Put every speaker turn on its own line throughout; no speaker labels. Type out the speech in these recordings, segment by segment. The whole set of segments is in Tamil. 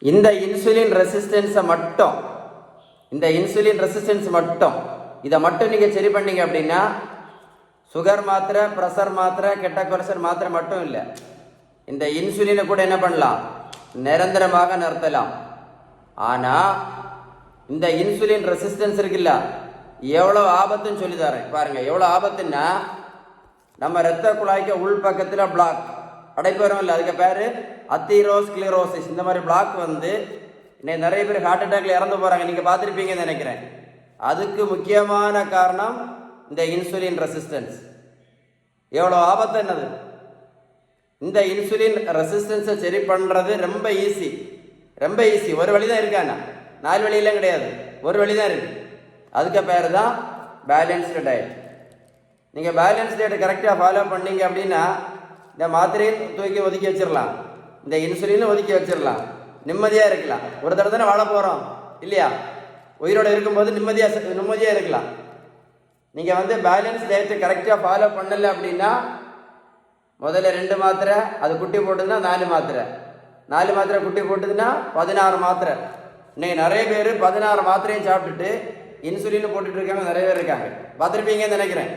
இந்த இன்சுலின் ரெசிஸ்டன்ஸை மட்டும் இதை மட்டும் நீங்கள் சரி பண்ணீங்க அப்படின்னா சுகர் மாத்திரை, ப்ரெஷர் மாத்திரை, கெட்ட கொலஸ்ட்ரால் மாத்திரை மட்டும் இல்லை, இந்த இன்சுலினை கூட என்ன பண்ணலாம், நிரந்தரமாக நிறுத்தலாம். ஆனால் இந்த இன்சுலின் ரெசிஸ்டன்ஸ் இருக்குல்ல, எவ்வளோ ஆபத்துன்னு சொல்லி தரேன் பாருங்கள். எவ்வளோ ஆபத்துன்னா, நம்ம இரத்த குழாய்க்கு உள் பக்கத்தில் பிளாக் அடைப்பு வரும் இல்லை, அதுக்கு பேர் அத்தீரோஸ்க்ளிரோசிஸ். இந்த மாதிரி பிளாக் வந்து இன்னைக்கு நிறைய பேர் ஹார்ட் அட்டாக்ல இறந்து போகிறாங்க, நீங்கள் பார்த்துருப்பீங்கன்னு நினைக்கிறேன். அதுக்கு முக்கியமான காரணம் இந்த இன்சுலின் ரெசிஸ்டன்ஸ். எவ்வளோ ஆபத்து என்னது! இந்த இன்சுலின் ரெசிஸ்டன்ஸை சரி பண்ணுறது ரொம்ப ஈஸி. ஒரு வழி தான் இருக்காண்ணா, 4 வழியெல்லாம் கிடையாது, ஒரு வழி தான் இருக்கு. அதுக்கு பேர் தான் பேலன்ஸ்டு டயட். நீங்கள் பேலன்ஸ் டயட் கரெக்டாக ஃபாலோ பண்ணீங்க அப்படின்னா இந்த மாத்திரையும் தூக்கி ஒதுக்கி வச்சிடலாம், இந்த இன்சுலினும் ஒதுக்கி வச்சிடலாம், நிம்மதியாக இருக்கலாம். ஒரு தடவை தானே வாழ போகிறோம் இல்லையா? உயிரோடு இருக்கும்போது நிம்மதியாக இருக்கலாம். நீங்கள் வந்து பேலன்ஸ் டயட்டை கரெக்டாக ஃபாலோ பண்ணலை அப்படின்னா முதல்ல 2 மாத்திரை, அது குட்டி போட்டுதுன்னா 4 மாத்திரை, 4 மாத்திரை குட்டி போட்டுதுன்னா 16 மாத்திரை. இன்னைக்கு நிறைய பேர் 16 மாத்திரையும் சாப்பிட்டுட்டு இன்சுலின் போட்டுட்டு இருக்காங்க, நிறைய பேர் இருக்காங்க, பார்த்துருப்பீங்கன்னு நினைக்கிறேன்.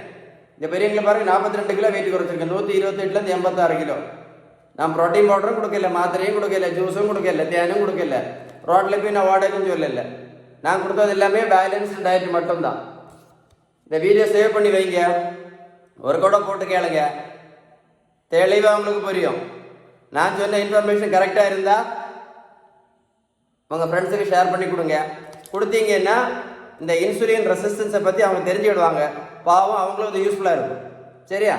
இந்த பெரியவங்களை பாருங்க, 42 கிலோ வெயிட் குறைச்சிருக்கேன், 128லேருந்து 86 கிலோ. நான் ப்ரோட்டீன் பவுடரும் கொடுக்கல, மாத்திரையும் கொடுக்கல, ஜூஸும் கொடுக்கல, தேனும் கொடுக்கல, ரோட்டில் போய் நான் ஓடக்குன்னு சொல்லலை. நான் கொடுத்தது எல்லாமே பேலன்ஸ்டு டயட் மட்டும்தான். இந்த வீடியோ சேவ் பண்ணி வைங்க, ஒரு கூட போட்டு கேளுங்க, தெளிவாக உங்களுக்கு புரியும். நான் சொன்ன இன்ஃபர்மேஷன் கரெக்டாக இருந்தால் உங்கள் ஃப்ரெண்ட்ஸுக்கு ஷேர் பண்ணி கொடுத்தீங்கன்னா இந்த இன்சுலின் ரெசிஸ்டன்ஸை பற்றி அவங்க தெரிஞ்சுக்கிடுவாங்க. பாவம், அவங்களும் அது யூஸ்ஃபுல்லாக இருக்கும். சரியா?